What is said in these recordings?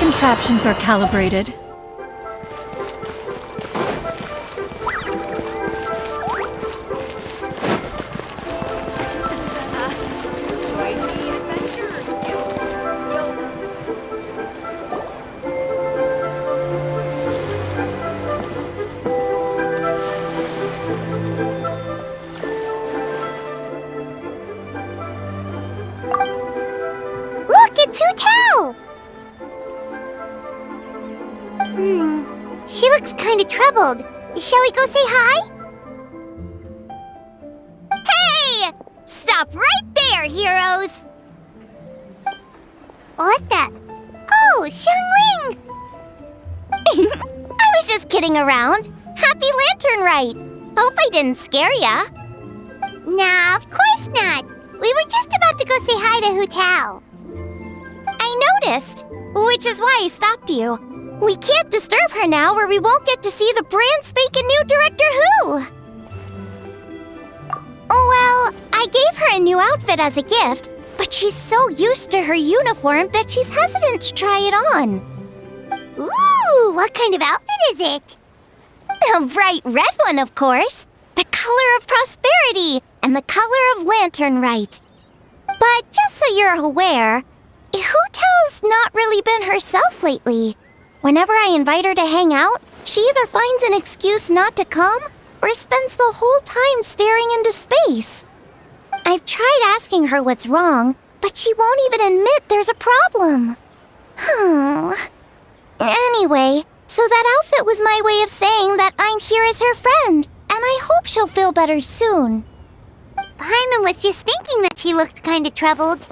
contraptions are calibrated. Look, it's Hu Tao! She looks kind of troubled. Shall we go say hi? Hey! Stop right there, heroes! What the? Oh, Xiangling! I was just kidding around. Happy Lantern Rite! Hope I didn't scare ya. Nah, of course not. We were just about to go say hi to Hu Tao. I noticed, which is why I stopped you. We can't disturb her now or we won't get to see the brand spanking new Director Who. Well, I gave her a new outfit as a gift, but she's so used to her uniform that she's hesitant to try it on. Ooh, what kind of outfit is it? A bright red one, of course. The color of prosperity and the color of Lantern Rite. But just so you're aware, Hu Tao's not really been herself lately. Whenever I invite her to hang out, she either finds an excuse not to come or spends the whole time staring into space. I've tried asking her what's wrong, but she won't even admit there's a problem. Anyway, so that outfit was my way of saying that I'm here as her friend, and I hope she'll feel better soon. Paimon was just thinking that she looked kind of troubled.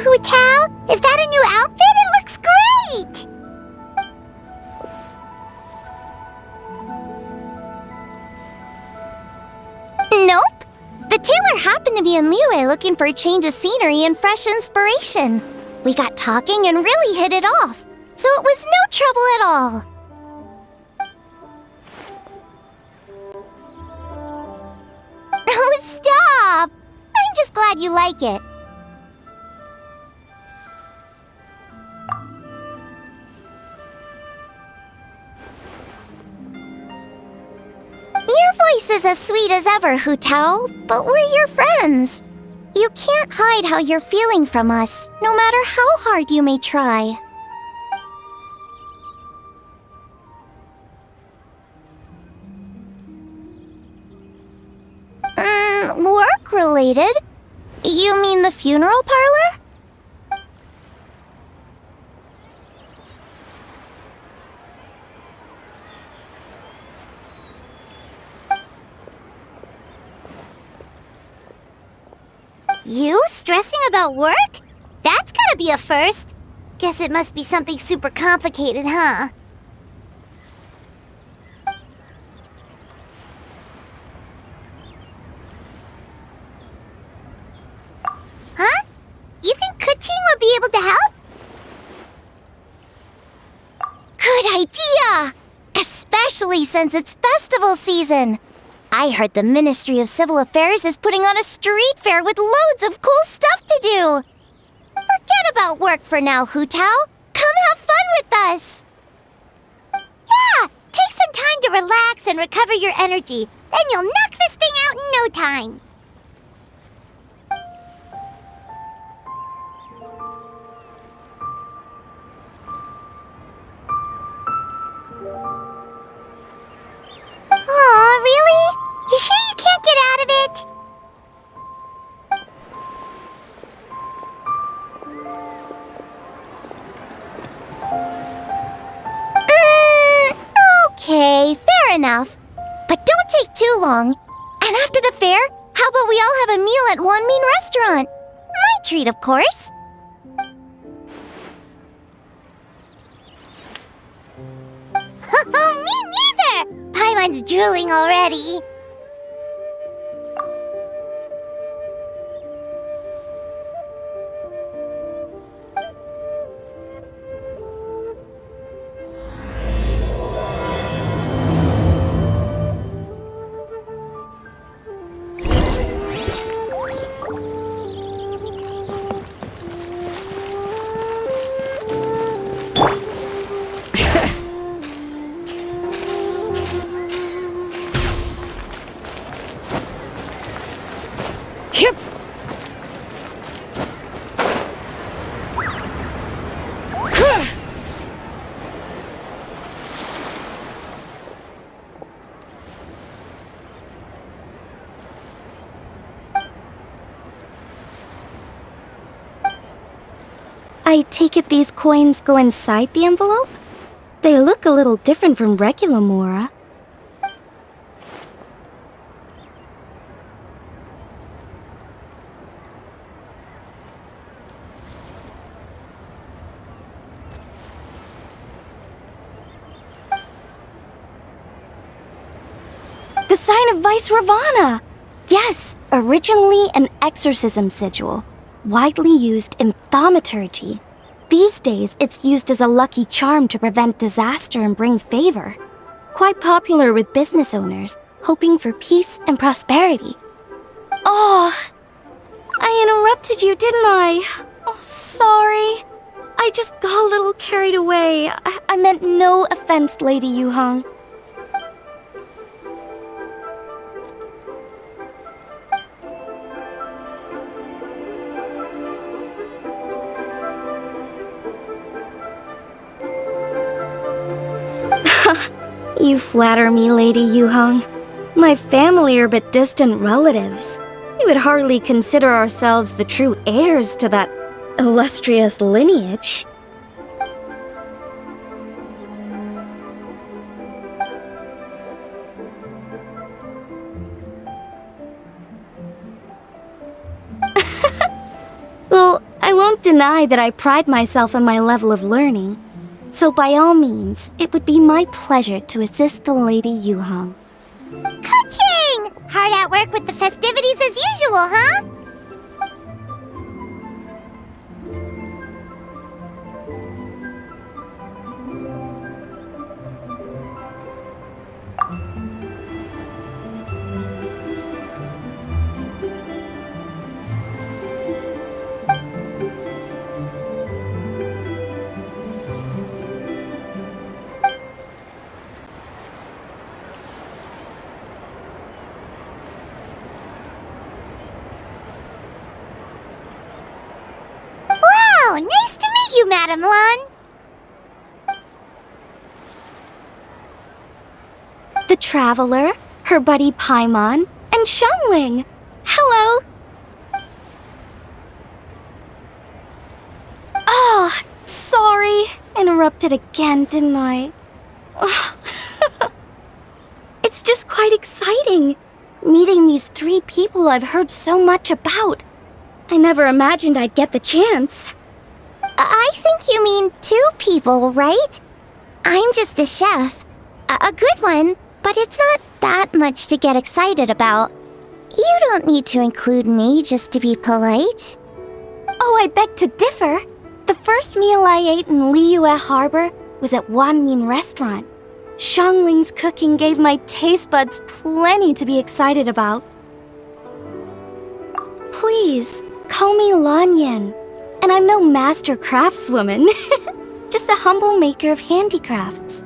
Hu Tao, is that a new outfit? It looks great! Nope. The tailor happened to be in Liyue looking for a change of scenery and fresh inspiration. We got talking and really hit it off, so it was no trouble at all. Oh, stop! I'm just glad you like it. Your voice is as sweet as ever, Hu Tao, but we're your friends. You can't hide how you're feeling from us, no matter how hard you may try. Work-related? You mean the funeral parlor? You stressing about work? That's gotta be a first. Guess it must be something super complicated, huh? Huh? You think Kuching would be able to help? Good idea! Especially since it's festival season. I heard the Ministry of Civil Affairs is putting on a street fair with loads of cool stuff to do. Forget about work for now, Hu Tao. Come have fun with us. Yeah, take some time to relax and recover your energy. Then you'll knock this thing out in no time. Oh, really? You sure you can't get out of it? too long. And after the fair, how about we all have a meal at Wanmin Restaurant? My treat, of course. Me neither! Paimon's drooling already. I take it these coins go inside the envelope? They look a little different from regular Mora. The sign of Vice Ravana! Yes, originally an exorcism sigil, widely used in thaumaturgy. These days, it's used as a lucky charm to prevent disaster and bring favor. Quite popular with business owners, hoping for peace and prosperity. Oh, I interrupted you, didn't I? Oh, sorry. I just got a little carried away. I meant no offense, Lady Yuhong. You flatter me, Lady Yuhong. My family are but distant relatives. We would hardly consider ourselves the true heirs to that illustrious lineage. Well, I won't deny that I pride myself on my level of learning. So by all means, it would be my pleasure to assist the Lady Yuhong. Ka-ching! Hard at work with the festivities as usual, huh? Nice to meet you, Madam Lan. The Traveler, her buddy Paimon, and Xiangling. Hello. Oh, sorry. Interrupted again, didn't I? It's just quite exciting. Meeting these 3 people I've heard so much about. I never imagined I'd get the chance. I think you mean 2 people, right? I'm just a chef. A good one, but it's not that much to get excited about. You don't need to include me just to be polite. Oh, I beg to differ. The first meal I ate in Liyue Harbor was at Wanmin Restaurant. Xiangling's cooking gave my taste buds plenty to be excited about. Please, call me Lanyan. And I'm no master craftswoman, just a humble maker of handicrafts.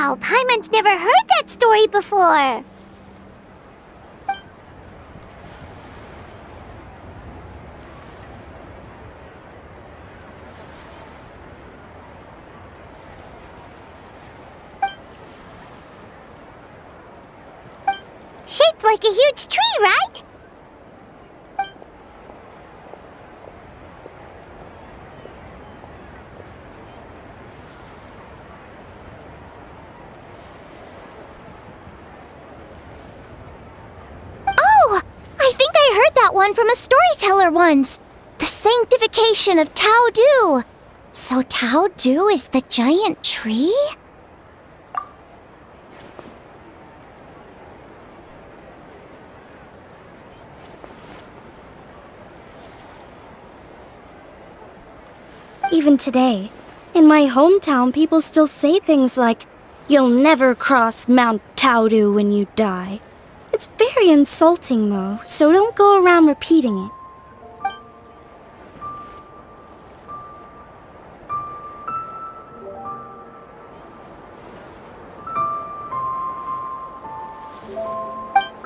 Wow, Paimon's never heard that story before. Shaped like a huge tree, right? Oh! I think I heard that one from a storyteller once. The sanctification of Tao Du. So Tao Du is the giant tree? Even today, in my hometown, people still say things like, "You'll never cross Mount Taodu when you die." It's very insulting, though, so don't go around repeating it.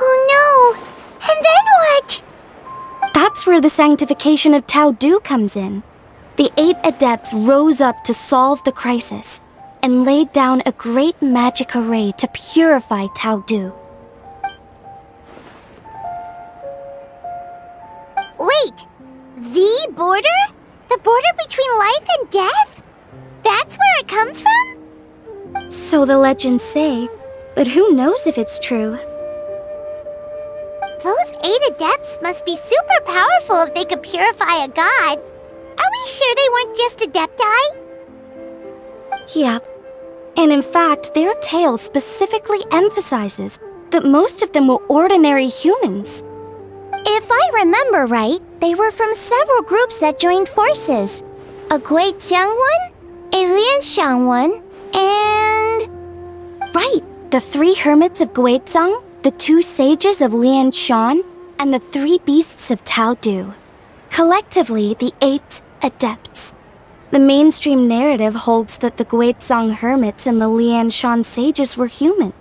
Oh no! And then what? That's where the sanctification of Taodu comes in. The 8 adepts rose up to solve the crisis and laid down a great magic array to purify Taodu. Wait! The border? The border between life and death? That's where it comes from? So the legends say, but who knows if it's true? Those 8 adepts must be super powerful if they could purify a god. Are we sure they weren't just adepti? Yep. And in fact, their tale specifically emphasizes that most of them were ordinary humans. If I remember right, they were from several groups that joined forces. A Guiqiang one, a Lianxiang one, and... Right, the 3 hermits of Guizang, the 2 sages of Lianshan, and the 3 beasts of Taodu. Collectively, the 8 adepts. The mainstream narrative holds that the Guizang hermits and the Lianshan sages were human.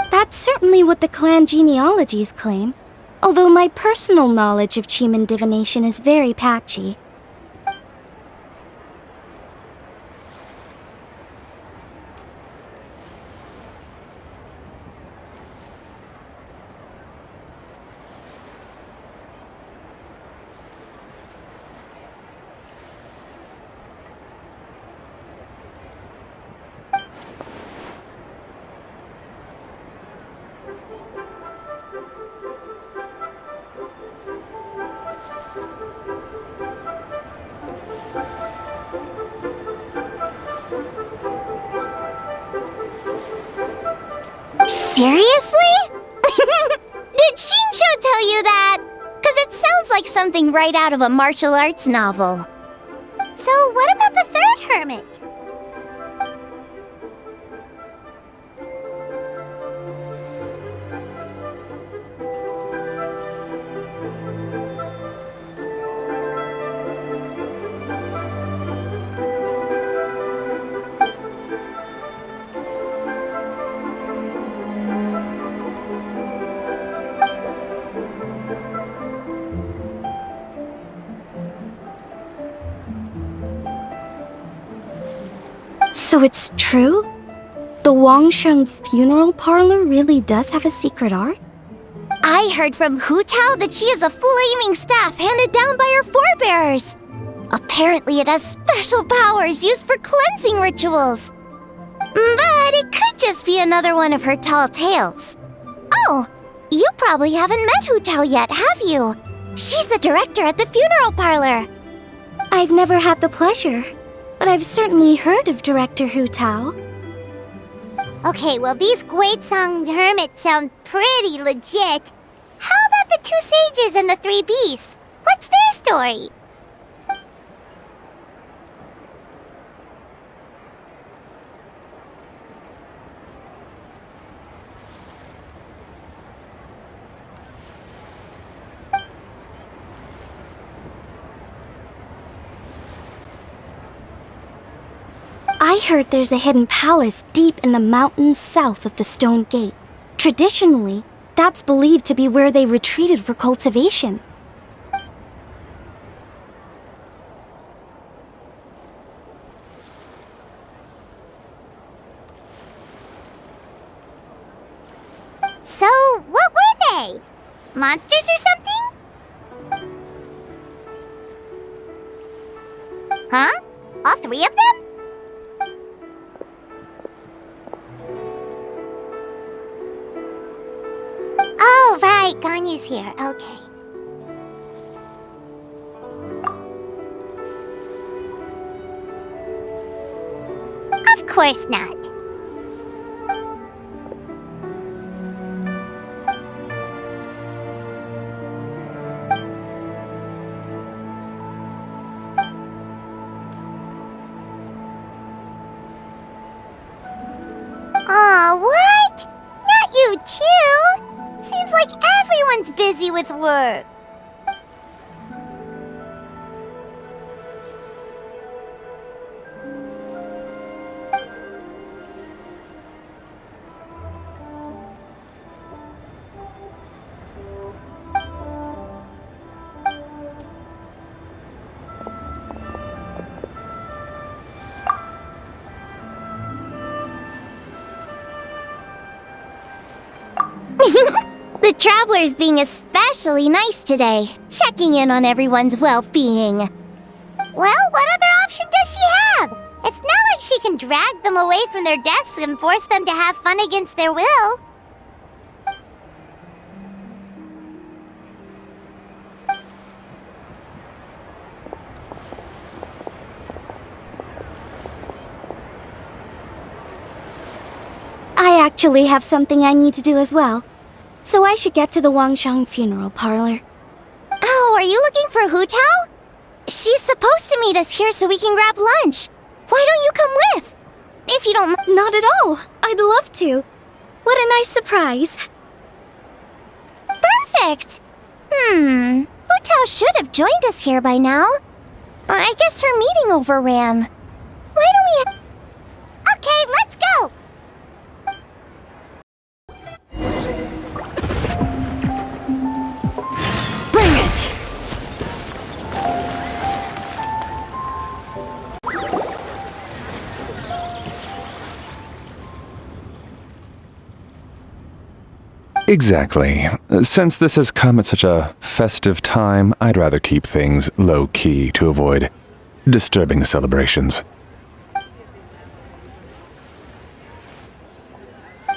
That's certainly what the clan genealogies claim, although my personal knowledge of Chiman divination is very patchy. Seriously? Did Shinsho tell you that? Because it sounds like something right out of a martial arts novel. So what about the 3rd hermit? So it's true? The Wangsheng funeral parlor really does have a secret art? I heard from Hu Tao that she has a flaming staff handed down by her forebears. Apparently it has special powers used for cleansing rituals. But it could just be another one of her tall tales. Oh, you probably haven't met Hu Tao yet, have you? She's the director at the funeral parlor. I've never had the pleasure, but I've certainly heard of Director Hu Tao. Okay, well these Guizang hermits sound pretty legit. How about the 2 sages and the 3 beasts? What's their story? I heard there's a hidden palace deep in the mountains south of the stone gate. Traditionally, that's believed to be where they retreated for cultivation. So, what were they? Monsters or something? Huh? All three of them? Oh, right. Ganyu's here. Okay. Of course not. Aw, what? Not you too? Seems like everyone's busy with work. The traveler's being especially nice today, checking in on everyone's well-being. Well, what other option does she have? It's not like she can drag them away from their desks and force them to have fun against their will. I actually have something I need to do as well. So I should get to the Wangshang funeral parlor. Oh, are you looking for Hu Tao? She's supposed to meet us here so we can grab lunch. Why don't you come with? If you don't Not at all. I'd love to. What a nice surprise. Perfect! Hu Tao should have joined us here by now. I guess her meeting overran. Why don't we... Okay, let's go! Bring it! Exactly. Since this has come at such a festive time, I'd rather keep things low-key to avoid disturbing the celebrations.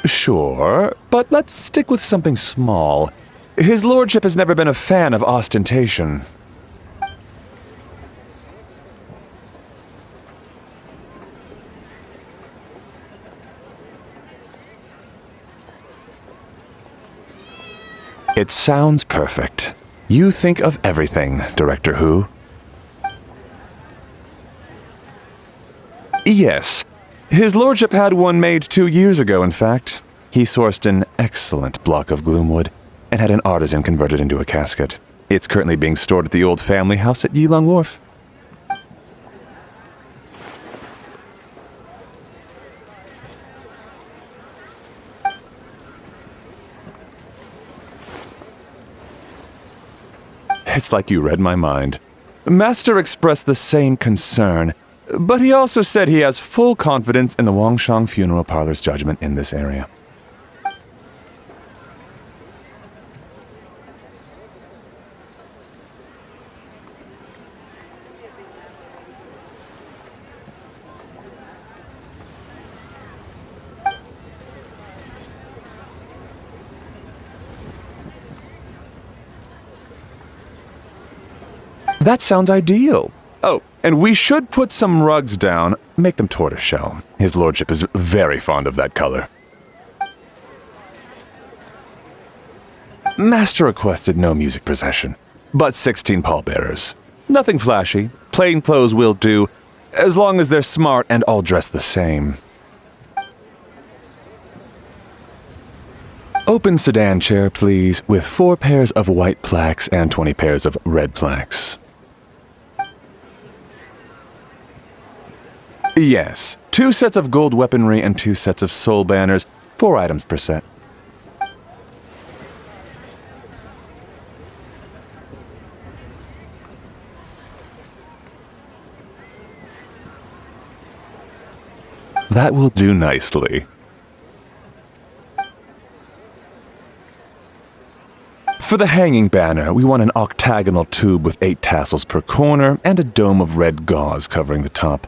Sure, but let's stick with something small. His lordship has never been a fan of ostentation. It sounds perfect. You think of everything, Director Hu. Yes. His lordship had one made 2 years ago, in fact. He sourced an excellent block of gloomwood and had an artisan convert it into a casket. It's currently being stored at the old family house at Yilong Wharf. It's like you read my mind. Master expressed the same concern, but he also said he has full confidence in the Wangshang Funeral Parlor's judgment in this area. That sounds ideal. Oh, and we should put some rugs down, make them tortoiseshell. His lordship is very fond of that color. Master requested no music procession, but 16 pallbearers. Nothing flashy, plain clothes will do, as long as they're smart and all dressed the same. Open sedan chair, please, with 4 pairs of white plaques and 20 pairs of red plaques. Yes, 2 sets of gold weaponry and 2 sets of soul banners, 4 items per set. That will do nicely. For the hanging banner, we want an octagonal tube with 8 tassels per corner and a dome of red gauze covering the top.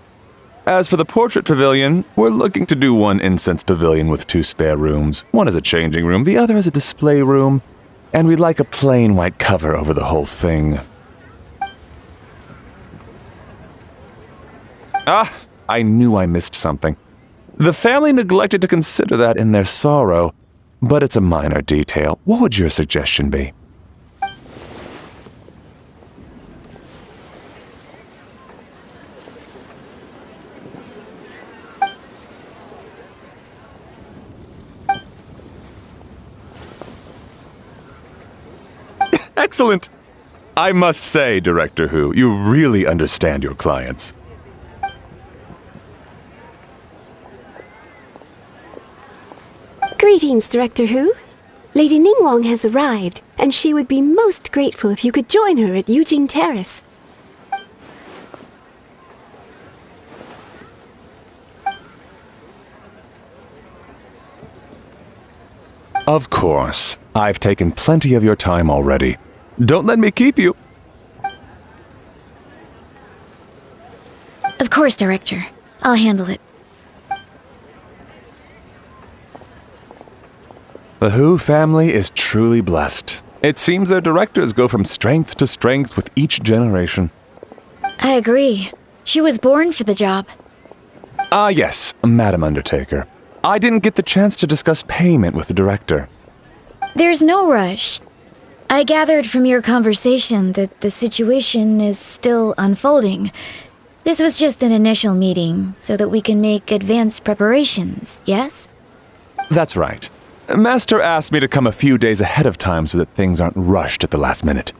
As for the portrait pavilion, we're looking to do 1 incense pavilion with 2 spare rooms. One is a changing room, the other is a display room, and we'd like a plain white cover over the whole thing. Ah, I knew I missed something. The family neglected to consider that in their sorrow, but it's a minor detail. What would your suggestion be? Excellent! I must say, Director Who, you really understand your clients. Greetings, Director Who. Lady Ningguang has arrived, and she would be most grateful if you could join her at Eugene Terrace. Of course. I've taken plenty of your time already. Don't let me keep you. Of course, Director. I'll handle it. The Who family is truly blessed. It seems their directors go from strength to strength with each generation. I agree. She was born for the job. Ah, yes, Madam Undertaker. I didn't get the chance to discuss payment with the director. There's no rush. I gathered from your conversation that the situation is still unfolding. This was just an initial meeting, so that we can make advanced preparations, yes? That's right. Master asked me to come a few days ahead of time so that things aren't rushed at the last minute.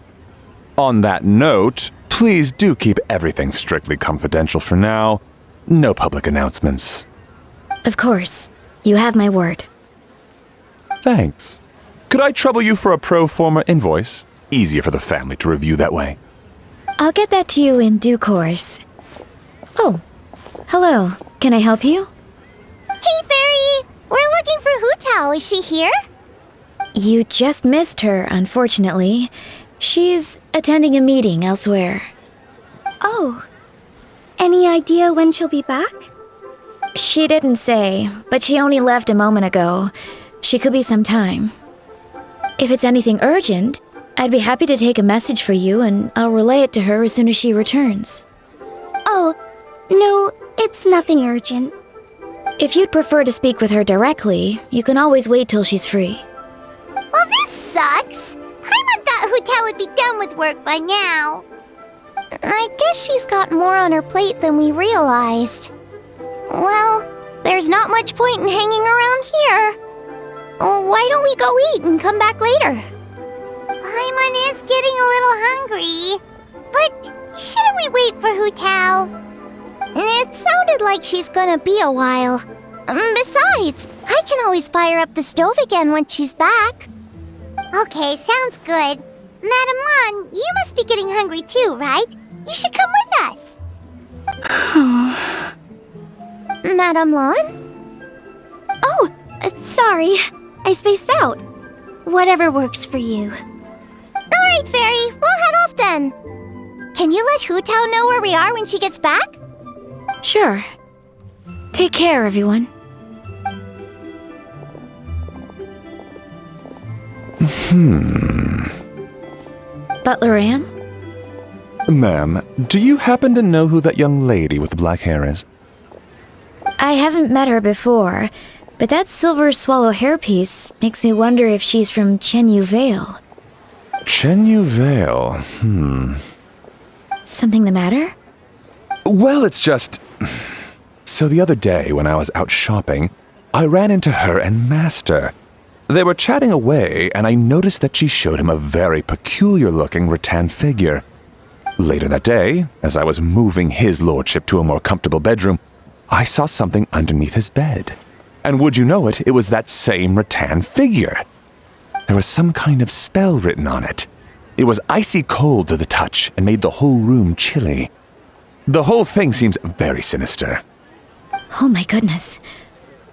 On that note, please do keep everything strictly confidential for now. No public announcements. Of course. You have my word. Thanks. Could I trouble you for a pro forma invoice? Easier for the family to review that way. I'll get that to you in due course. Oh, hello. Can I help you? Hey, Fairy! We're looking for Hu Tao. Is she here? You just missed her, unfortunately. She's attending a meeting elsewhere. Oh. Any idea when she'll be back? She didn't say, but she only left a moment ago. She could be some time. If it's anything urgent, I'd be happy to take a message for you and I'll relay it to her as soon as she returns. Oh, no, it's nothing urgent. If you'd prefer to speak with her directly, you can always wait till she's free. Well, this sucks. I thought Hu Tao would be done with work by now. I guess she's got more on her plate than we realized. Well, there's not much point in hanging around here. Why don't we go eat and come back later? Paimon is getting a little hungry. But shouldn't we wait for Hu Tao? It sounded like she's gonna be a while. Besides, I can always fire up the stove again when she's back. Okay, sounds good. Madam Lan, you must be getting hungry too, right? You should come with us. Madam Lan? Oh, sorry. I spaced out. Whatever works for you. Alright, Fairy, we'll head off then. Can you let Hu Tao know where we are when she gets back? Sure. Take care, everyone. Butler Ann? Ma'am, do you happen to know who that young lady with the black hair is? I haven't met her before, but that silver swallow hairpiece makes me wonder if she's from Chenyu Vale. Chenyu Vale, Something the matter? Well, it's just... So the other day, when I was out shopping, I ran into her and Master. They were chatting away, and I noticed that she showed him a very peculiar-looking rattan figure. Later that day, as I was moving his lordship to a more comfortable bedroom, I saw something underneath his bed. And would you know it, it was that same rattan figure. There was some kind of spell written on it. It was icy cold to the touch and made the whole room chilly. The whole thing seems very sinister. Oh my goodness.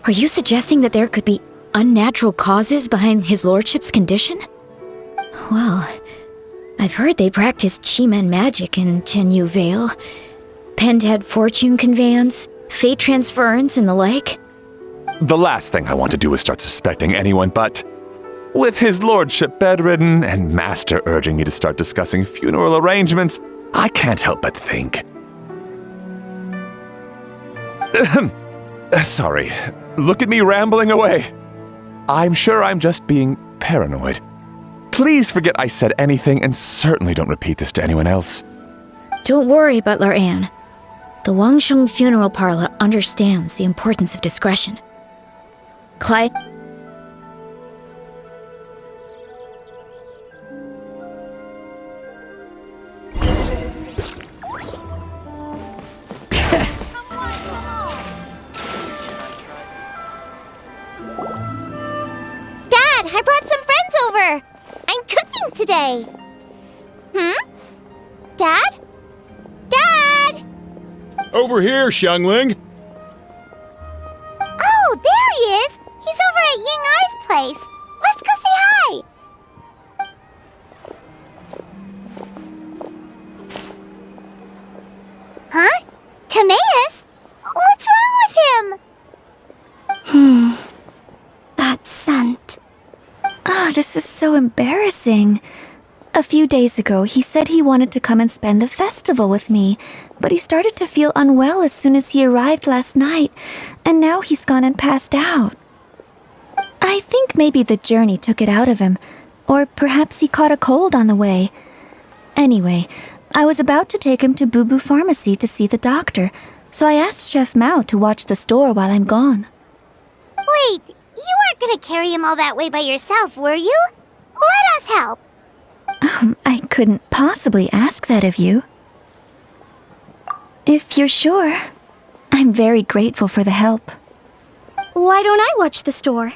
Are you suggesting that there could be unnatural causes behind his lordship's condition? Well, I've heard they practice Chi-Men magic in Chenyu Vale. Pentad fortune conveyance, fate transference, and the like. The last thing I want to do is start suspecting anyone, but with his lordship bedridden and Master urging me to start discussing funeral arrangements, I can't help but think. Sorry, look at me rambling away. I'm sure I'm just being paranoid. Please forget I said anything and certainly don't repeat this to anyone else. Don't worry, Butler Anne. The Wangsheng Funeral Parlor understands the importance of discretion. Clyde? Dad, I brought some friends over. I'm cooking today. Dad? Dad! Over here, Xiangling. Oh, there he is. He's over at Ying R's place. Let's go say hi. Huh? Timaeus? What's wrong with him? That scent. Ah, this is so embarrassing. A few days ago, he said he wanted to come and spend the festival with me, but he started to feel unwell as soon as he arrived last night, and now he's gone and passed out. I think maybe the journey took it out of him, or perhaps he caught a cold on the way. Anyway, I was about to take him to Boo Boo Pharmacy to see the doctor, so I asked Chef Mao to watch the store while I'm gone. Wait, you weren't gonna carry him all that way by yourself, were you? Let us help. I couldn't possibly ask that of you. If you're sure, I'm very grateful for the help. Why don't I watch the store?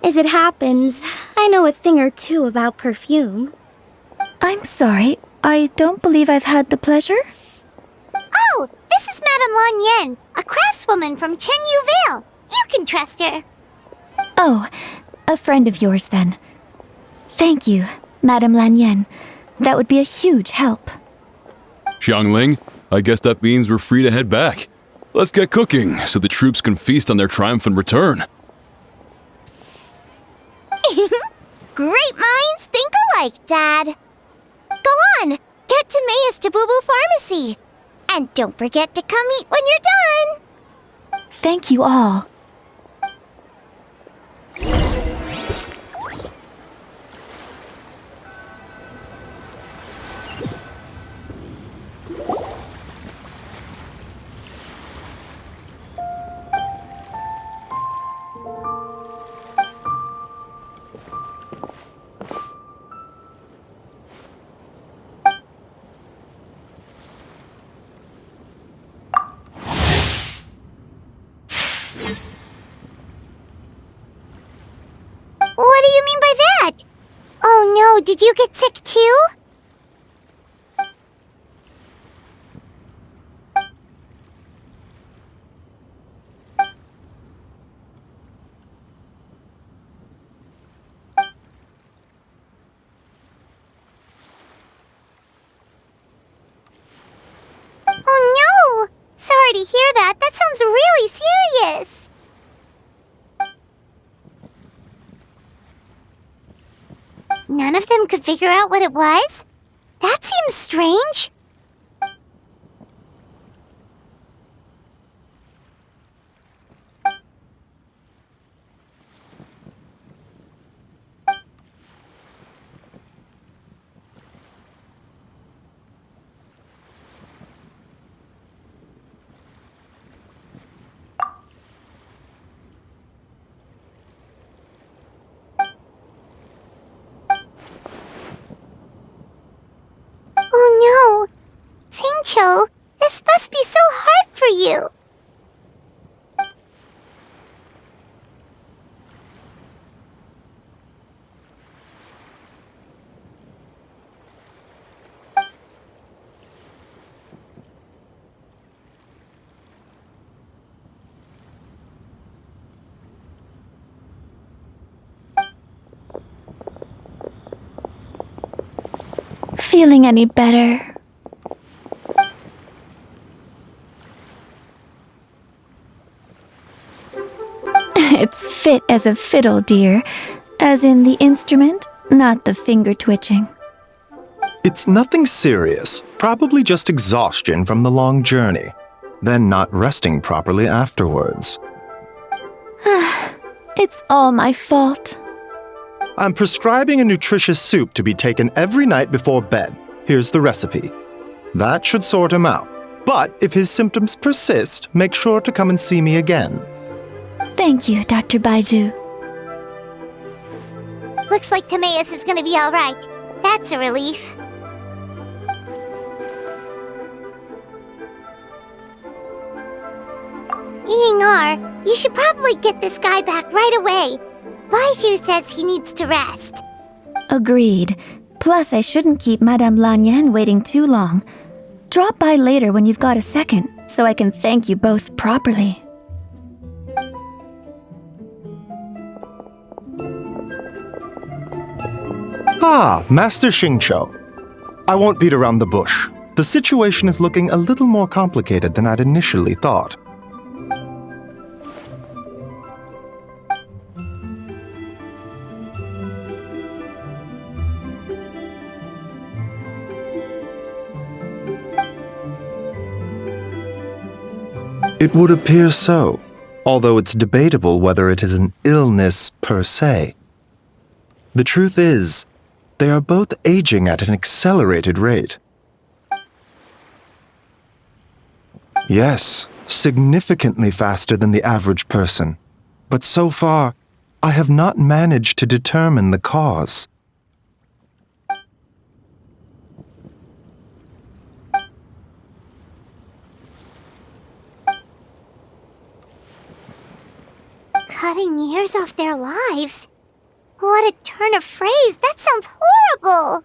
As it happens, I know a thing or two about perfume. I'm sorry, I don't believe I've had the pleasure. Oh, this is Madame Lan Yen, a craftswoman from Chenyu Vale. You can trust her. Oh, a friend of yours then. Thank you, Madame Lan Yen. That would be a huge help. Xiangling, I guess that means we're free to head back. Let's get cooking so the troops can feast on their triumphant return. Great minds think alike, Dad. Go on, get Timaeus to Boo Boo Pharmacy. And don't forget to come eat when you're done. Thank you all. What do you mean by that? Oh no, did you get sick too? Oh no! Sorry to hear that. That sounds really serious. None of them could figure out what it was? That seems strange. Oh no! Singcho, this must be so hard for you. feeling any better. It's fit as a fiddle, dear. As in the instrument, not the finger twitching. It's nothing serious, probably just exhaustion from the long journey, then not resting properly afterwards. It's all my fault. I'm prescribing a nutritious soup to be taken every night before bed. Here's the recipe. That should sort him out. But if his symptoms persist, make sure to come and see me again. Thank you, Dr. Baiju. Looks like Timaeus is gonna be alright. That's a relief. Eeying-R, you should probably get this guy back right away. Baiju says he needs to rest. Agreed. Plus, I shouldn't keep Madame Lanyan waiting too long. Drop by later when you've got a second, so I can thank you both properly. Ah, Master Xingqiu. I won't beat around the bush. The situation is looking a little more complicated than I'd initially thought. It would appear so, although it's debatable whether it is an illness per se. The truth is, they are both aging at an accelerated rate. Yes, significantly faster than the average person. But so far, I have not managed to determine the cause. Cutting years off their lives? What a turn of phrase! That sounds horrible!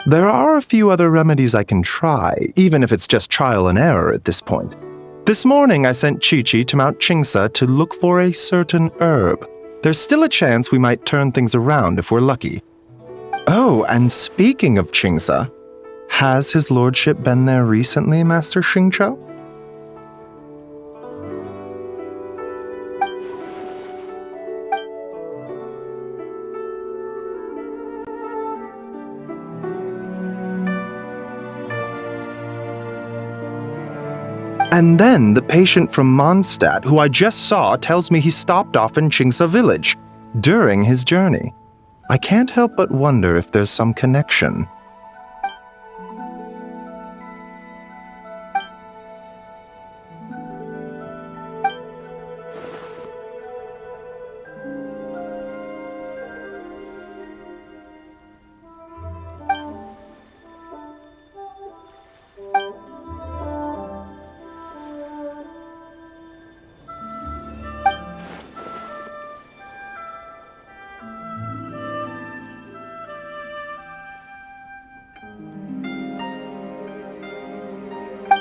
There are a few other remedies I can try, even if it's just trial and error at this point. This morning I sent Chi-Chi to Mount Qingsa to look for a certain herb. There's still a chance we might turn things around if we're lucky. Oh, and speaking of Qingsa, has his lordship been there recently, Master Xingqiu? And then the patient from Mondstadt, who I just saw, tells me he stopped off in Qingsa village during his journey. I can't help but wonder if there's some connection.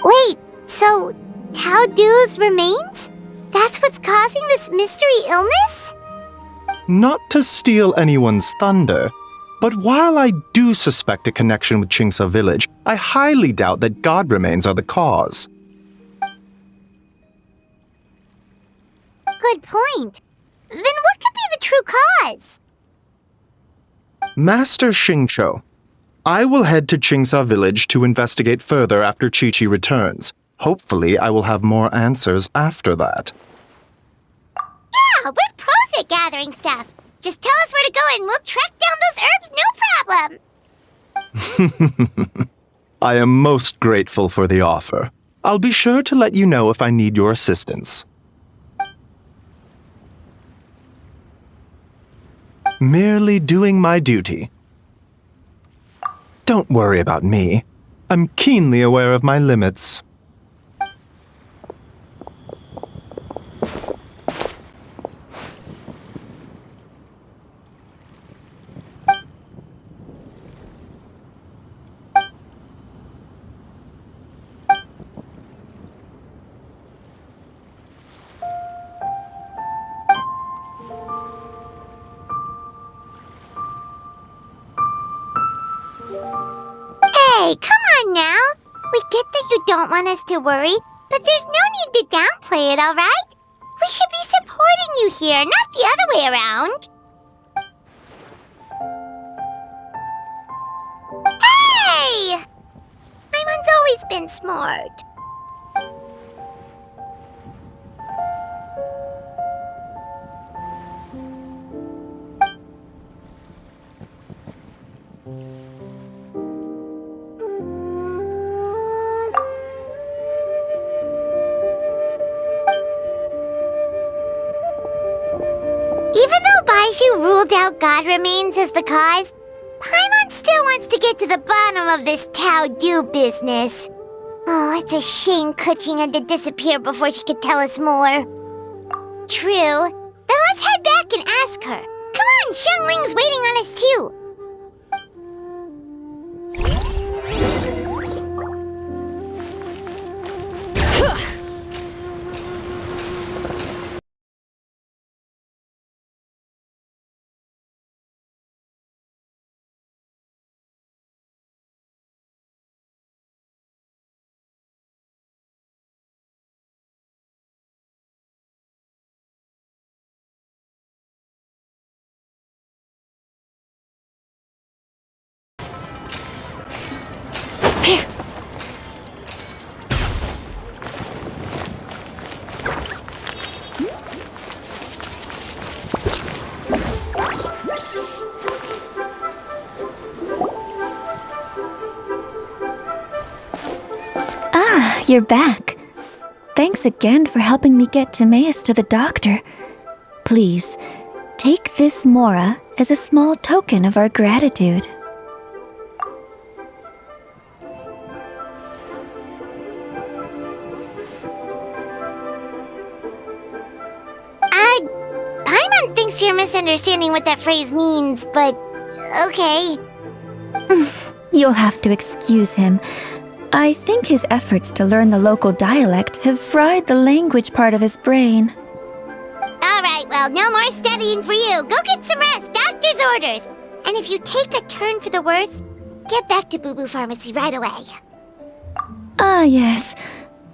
Wait, so Tao Du's remains? That's what's causing this mystery illness? Not to steal anyone's thunder, but while I do suspect a connection with Qingsa village, I highly doubt that god remains are the cause. Good point. Then what could be the true cause? Master Xingqiu, I will head to Qingsa village to investigate further after Chi-Chi returns. Hopefully, I will have more answers after that. Yeah, we're pros at gathering stuff. Just tell us where to go and we'll track down those herbs, no problem. I am most grateful for the offer. I'll be sure to let you know if I need your assistance. Merely doing my duty. Don't worry about me. I'm keenly aware of my limits. Hey, come on now. We get that you don't want us to worry, but there's no need to downplay it, all right? We should be supporting you here, not the other way around. Hey! Paimon's always been smart. Even though Baiju ruled out God remains as the cause, Paimon still wants to get to the bottom of this Tao Du business. Oh, it's a shame Kuching had to disappear before she could tell us more. True. Then let's head back and ask her. Come on, Xiangling's waiting on us too. You're back. Thanks again for helping me get Timaeus to the doctor. Please, take this Mora as a small token of our gratitude. Paimon thinks you're misunderstanding what that phrase means, but okay. You'll have to excuse him. I think his efforts to learn the local dialect have fried the language part of his brain. Alright, well, no more studying for you. Go get some rest, doctor's orders. And if you take a turn for the worse, get back to Boo Boo Pharmacy right away. Ah, yes.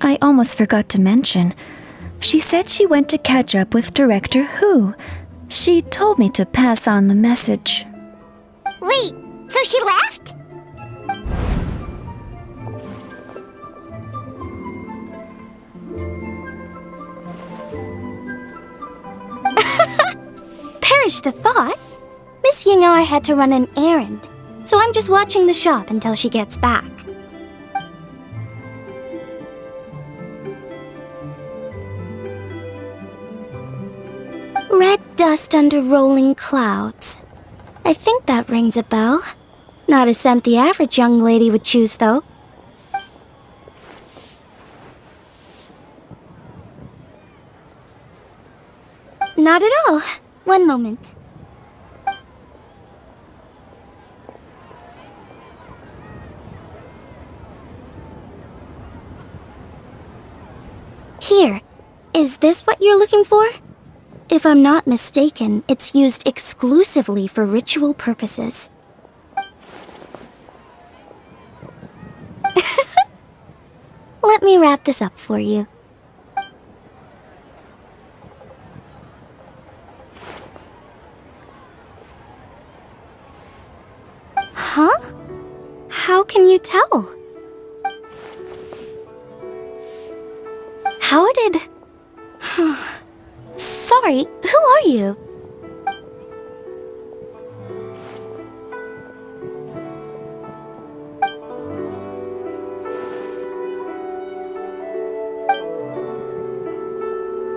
I almost forgot to mention. She said she went to catch up with Director Hu. She told me to pass on the message. Wait, so she left? Perish the thought. Miss Ying'er had to run an errand, so I'm just watching the shop until she gets back. Red dust under rolling clouds. I think that rings a bell. Not a scent the average young lady would choose, though. Not at all. One moment. Here. Is this what you're looking for? If I'm not mistaken, it's used exclusively for ritual purposes. Let me wrap this up for you. Huh? How can you tell? How did... Sorry, who are you?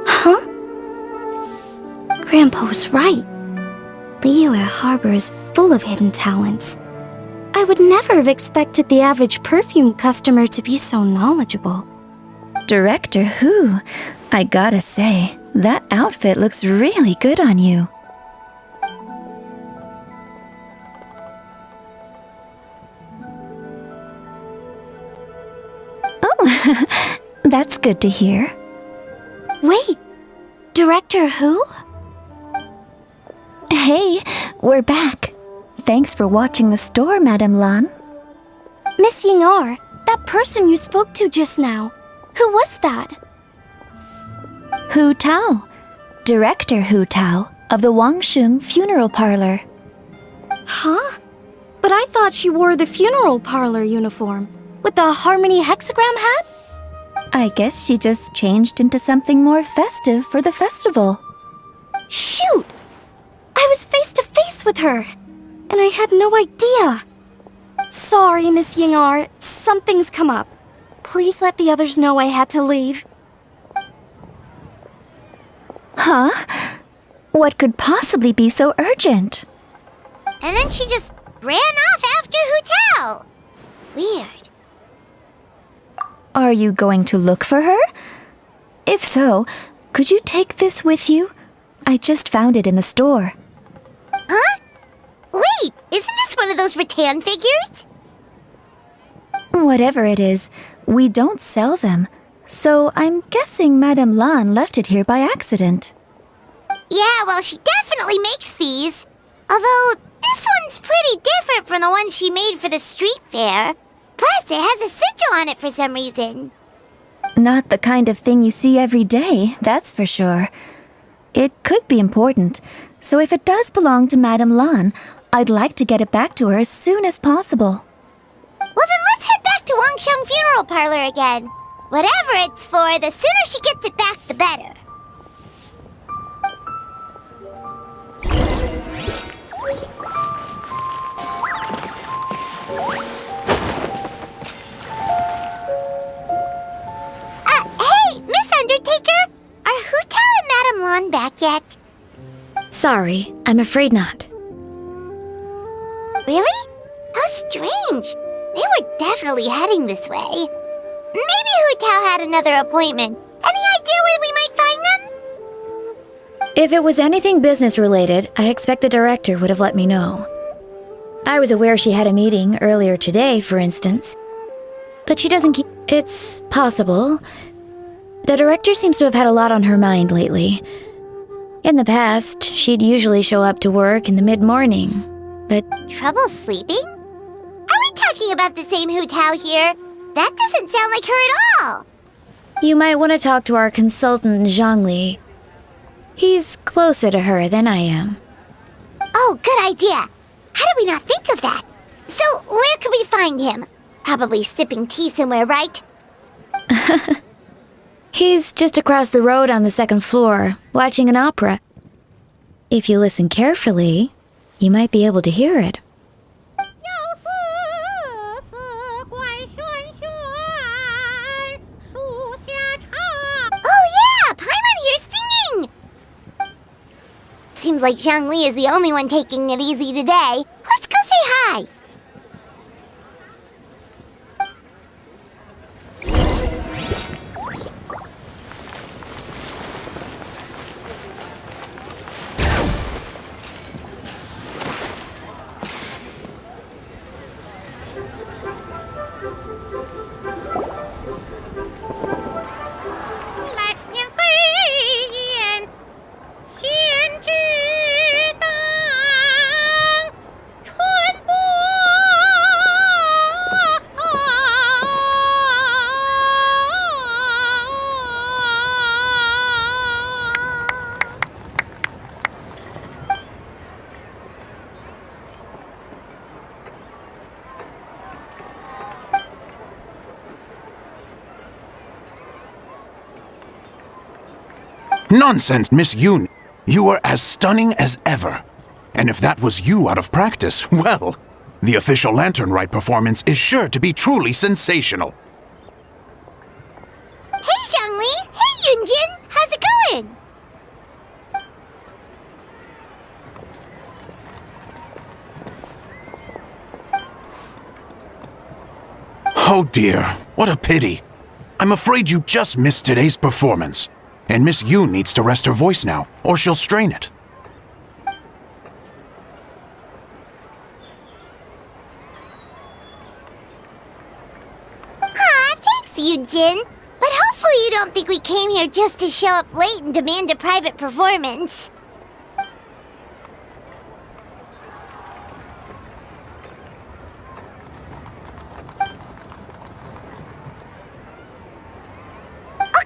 Huh? Grandpa was right. Liyue Harbor is full of hidden talents. I would never have expected the average perfume customer to be so knowledgeable. Director Hu, I gotta say, that outfit looks really good on you. Oh, that's good to hear. Wait, Director Hu? Hey, we're back. Thanks for watching the store, Madame Lan. Miss Ying-er, that person you spoke to just now, who was that? Hu Tao, Director Hu Tao of the Wangsheng Funeral Parlor. Huh? But I thought she wore the funeral parlor uniform, with the Harmony hexagram hat? I guess she just changed into something more festive for the festival. Shoot! I was face to face with her, and I had no idea. Sorry, Miss Ying-er, something's come up. Please let the others know I had to leave. Huh? What could possibly be so urgent? And then she just ran off after Hu Tao. Weird. Are you going to look for her? If so, could you take this with you? I just found it in the store. Huh? Wait, isn't this one of those rattan figures? Whatever it is, we don't sell them. So I'm guessing Madame Lan left it here by accident. Yeah, well, she definitely makes these. Although, this one's pretty different from the one she made for the street fair. Plus, it has a sigil on it for some reason. Not the kind of thing you see every day, that's for sure. It could be important, so if it does belong to Madame Lan, I'd like to get it back to her as soon as possible. Well, then let's head back to Wangsheng Funeral Parlor again. Whatever it's for, the sooner she gets it back, the better. Hey, Miss Undertaker! Are Hu Tao and Madame Lan back yet? Sorry, I'm afraid not. Really? How strange. They were definitely heading this way. Maybe Hu Tao had another appointment. Any idea where we might find them? If it was anything business related, I expect the director would have let me know. I was aware she had a meeting earlier today, for instance. But she doesn't keep... It's possible. The director seems to have had a lot on her mind lately. In the past, she'd usually show up to work in the mid-morning, but... Trouble sleeping? Are we talking about the same Hu Tao here? That doesn't sound like her at all. You might want to talk to our consultant, Zhongli. He's closer to her than I am. Oh, good idea. How did we not think of that? So, where could we find him? Probably sipping tea somewhere, right? He's just across the road on the second floor, watching an opera. If you listen carefully, you might be able to hear it. Oh yeah, Paimon here's singing! Seems like Zhongli is the only one taking it easy today. Let's go say hi! Nonsense, Miss Yoon. You are as stunning as ever. And if that was you out of practice, well, the official Lantern Rite performance is sure to be truly sensational. Hey, Zhongli! Hey, Yunjin! How's it going? Oh dear, what a pity. I'm afraid you just missed today's performance. And Miss Yoon needs to rest her voice now, or she'll strain it. Aw, thanks, Yunjin. But hopefully you don't think we came here just to show up late and demand a private performance.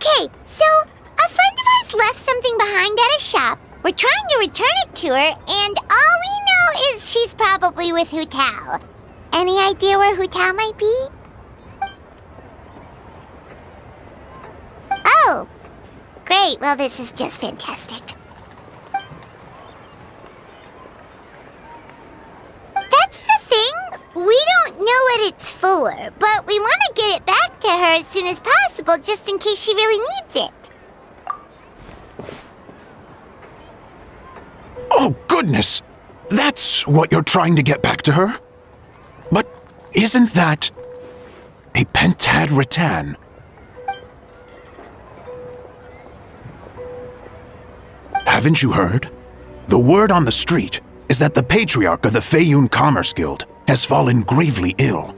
Okay, so a friend of ours left something behind at a shop. We're trying to return it to her, and all we know is she's probably with Hu Tao. Any idea where Hu Tao might be? Oh, great. Well, this is just fantastic. That's the thing. We don't know what it's for, but we want to get it back to her as soon as possible just in case she really needs it. Oh, goodness! That's what you're trying to get back to her? But isn't that a pentad rattan? Haven't you heard? The word on the street is that the patriarch of the Feiyun Commerce Guild has fallen gravely ill.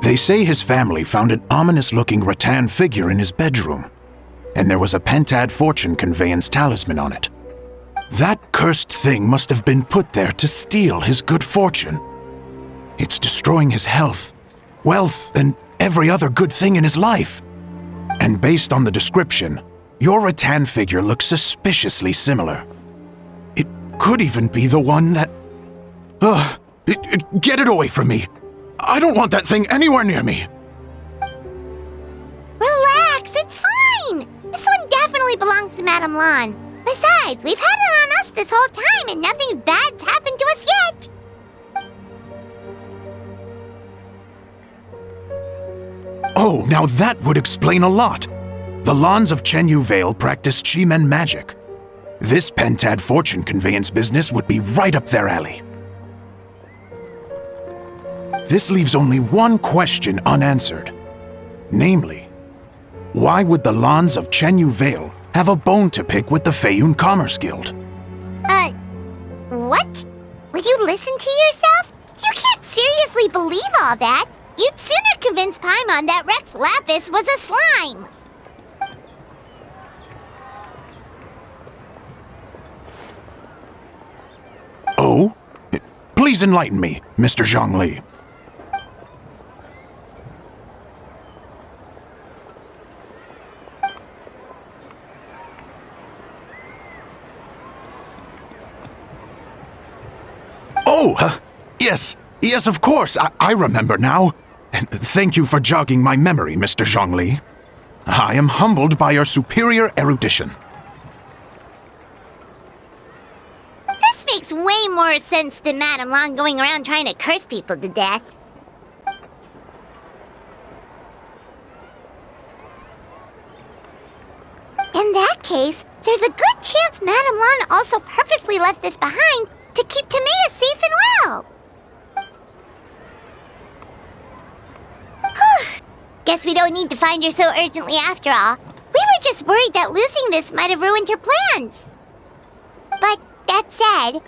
They say his family found an ominous-looking rattan figure in his bedroom, and there was a pentad fortune conveyance talisman on it. That cursed thing must have been put there to steal his good fortune. It's destroying his health, wealth, and every other good thing in his life. And based on the description, your rattan figure looks suspiciously similar. It could even be the one that... Get it away from me! I don't want that thing anywhere near me! Relax, it's fine! This one definitely belongs to Madame Lan. Besides, we've had it on us this whole time and nothing bad's happened to us yet! Oh, now that would explain a lot. The Lans of Chenyu Vale practice Chi-Men magic. This pentad fortune conveyance business would be right up their alley. This leaves only one question unanswered. Namely, why would the Lans of Chenyu Vale have a bone to pick with the Feiyun Commerce Guild? What? Will you listen to yourself? You can't seriously believe all that. You'd sooner convince Paimon that Rex Lapis was a slime. Oh? Please enlighten me, Mr. Zhongli. Oh, yes, of course. I remember now. Thank you for jogging my memory, Mr. Zhongli. I am humbled by your superior erudition. This makes way more sense than Madame Lan going around trying to curse people to death. In that case, there's a good chance Madame Lan also purposely left this behind to keep Timea safe and well. Whew. Guess we don't need to find her so urgently after all. We were just worried that losing this might have ruined her plans. But that said,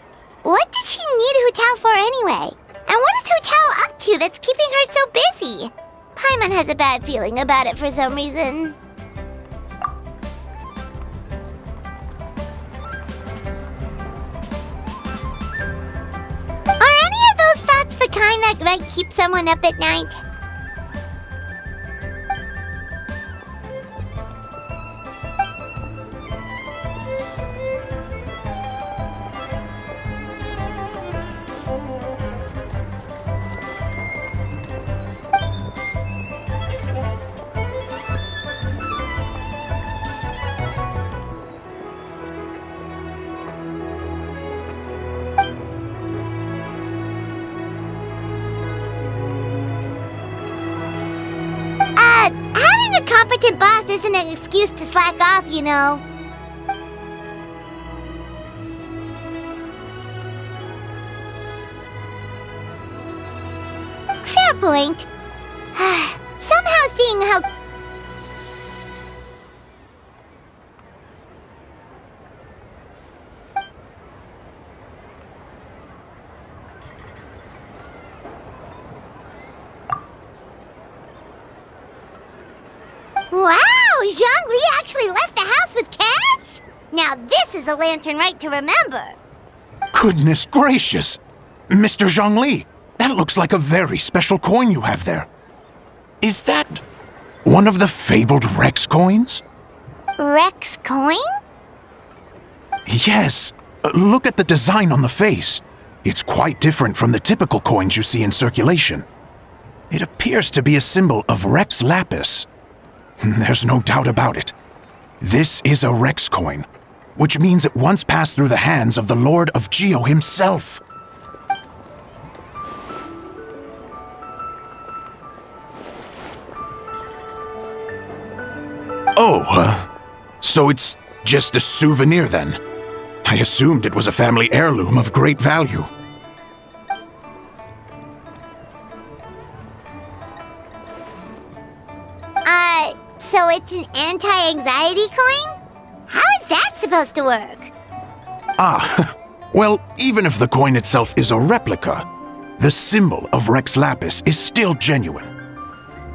what did she need Hu Tao for anyway? And what is Hu Tao up to that's keeping her so busy? Paimon has a bad feeling about it for some reason. Are any of those thoughts the kind that might keep someone up at night? Having a competent boss isn't an excuse to slack off, you know. Fair point. Somehow seeing how... Wow! Zhongli actually left the house with cash? Now this is a lantern right to remember. Goodness gracious! Mr. Zhongli, that looks like a very special coin you have there. Is that one of the fabled Rex coins? Rex coin? Yes. Look at the design on the face. It's quite different from the typical coins you see in circulation. It appears to be a symbol of Rex Lapis. There's no doubt about it. This is a Rex coin, which means it once passed through the hands of the Lord of Geo himself. Oh, so it's just a souvenir then? I assumed it was a family heirloom of great value. So it's an anti-anxiety coin? How is that supposed to work? Ah, well, even if the coin itself is a replica, the symbol of Rex Lapis is still genuine.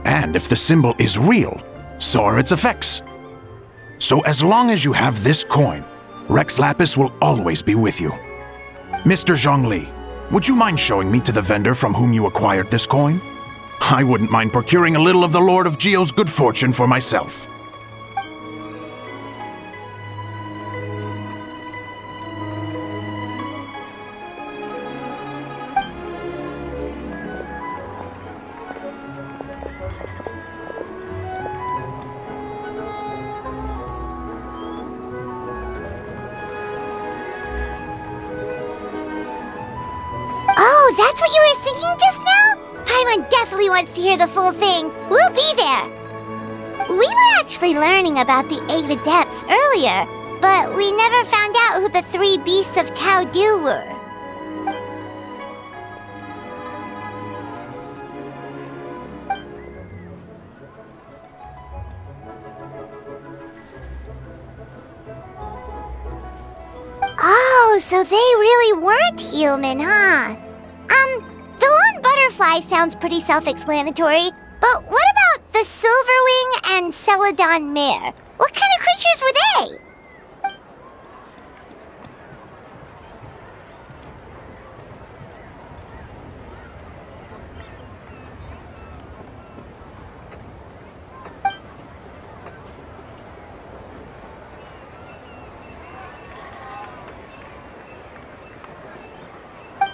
And if the symbol is real, so are its effects. So as long as you have this coin, Rex Lapis will always be with you. Mr. Zhongli, would you mind showing me to the vendor from whom you acquired this coin? I wouldn't mind procuring a little of the Lord of Geo's good fortune for myself. Oh, that's what you were singing just now? Paimon definitely wants to hear the full thing. We'll be there. We were actually learning about the 8 adepts earlier, but we never found out who the 3 beasts of Tao Du were. Oh, so they really weren't human, huh? The lone butterfly sounds pretty self-explanatory, but what about the Silverwing and Celadon mare? What kind of creatures were they?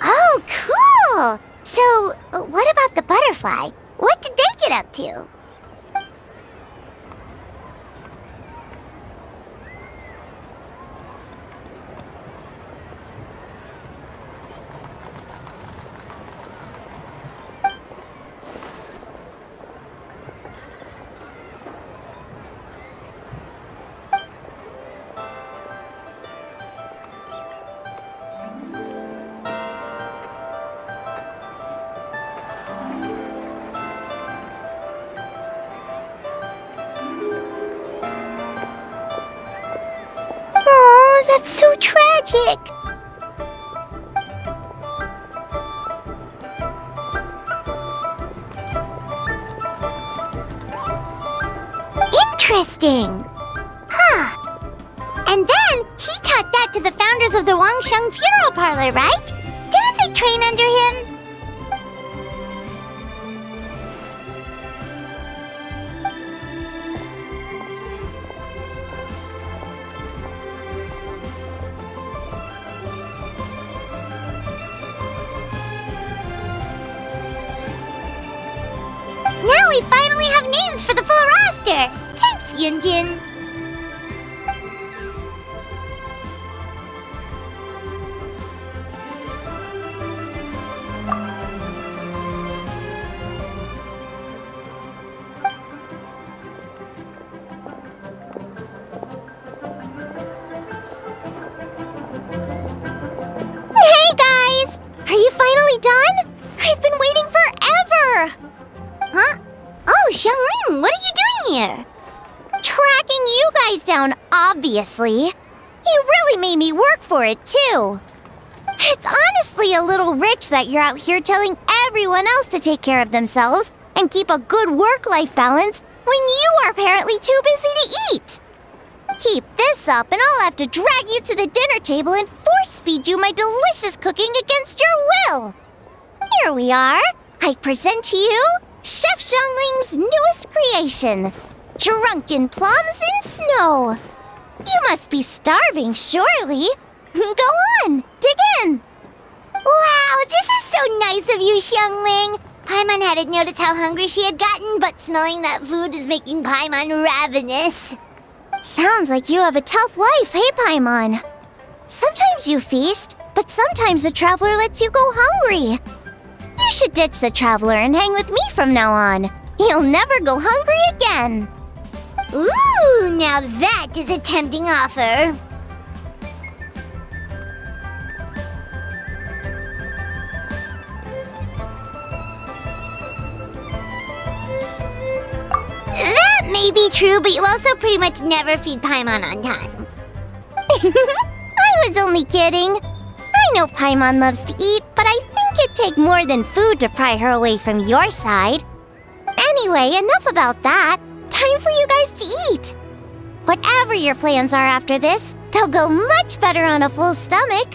Oh, cool! So, what about the butterfly? What did they get up to? Oh, that's so tragic! Interesting! Huh. And then, he taught that to the founders of the Wangsheng Funeral Parlor, right? Didn't they train under him? Now we finally have names for the full roster! Thanks, Yunjin! Hey guys! Are you finally done? I've been waiting forever! Huh? Oh, Xiangling, what are you doing here? Tracking you guys down, obviously. You really made me work for it, too. It's honestly a little rich that you're out here telling everyone else to take care of themselves and keep a good work-life balance when you are apparently too busy to eat. Keep this up and I'll have to drag you to the dinner table and force-feed you my delicious cooking against your will. Here we are. I present to you Chef Xiangling's newest creation, drunken plums in snow. You must be starving, surely. Go on, dig in. Wow, this is so nice of you, Xiangling. Paimon hadn't noticed how hungry she had gotten, but smelling that food is making Paimon ravenous. Sounds like you have a tough life, hey, Paimon? Sometimes you feast, but sometimes the traveler lets you go hungry. You should ditch the traveler and hang with me from now on. You'll never go hungry again. Ooh, now that is a tempting offer. That may be true, but you also pretty much never feed Paimon on time. I was only kidding. I know Paimon loves to eat, but I think it'd take more than food to pry her away from your side. Anyway, enough about that. Time for you guys to eat. Whatever your plans are after this, they'll go much better on a full stomach.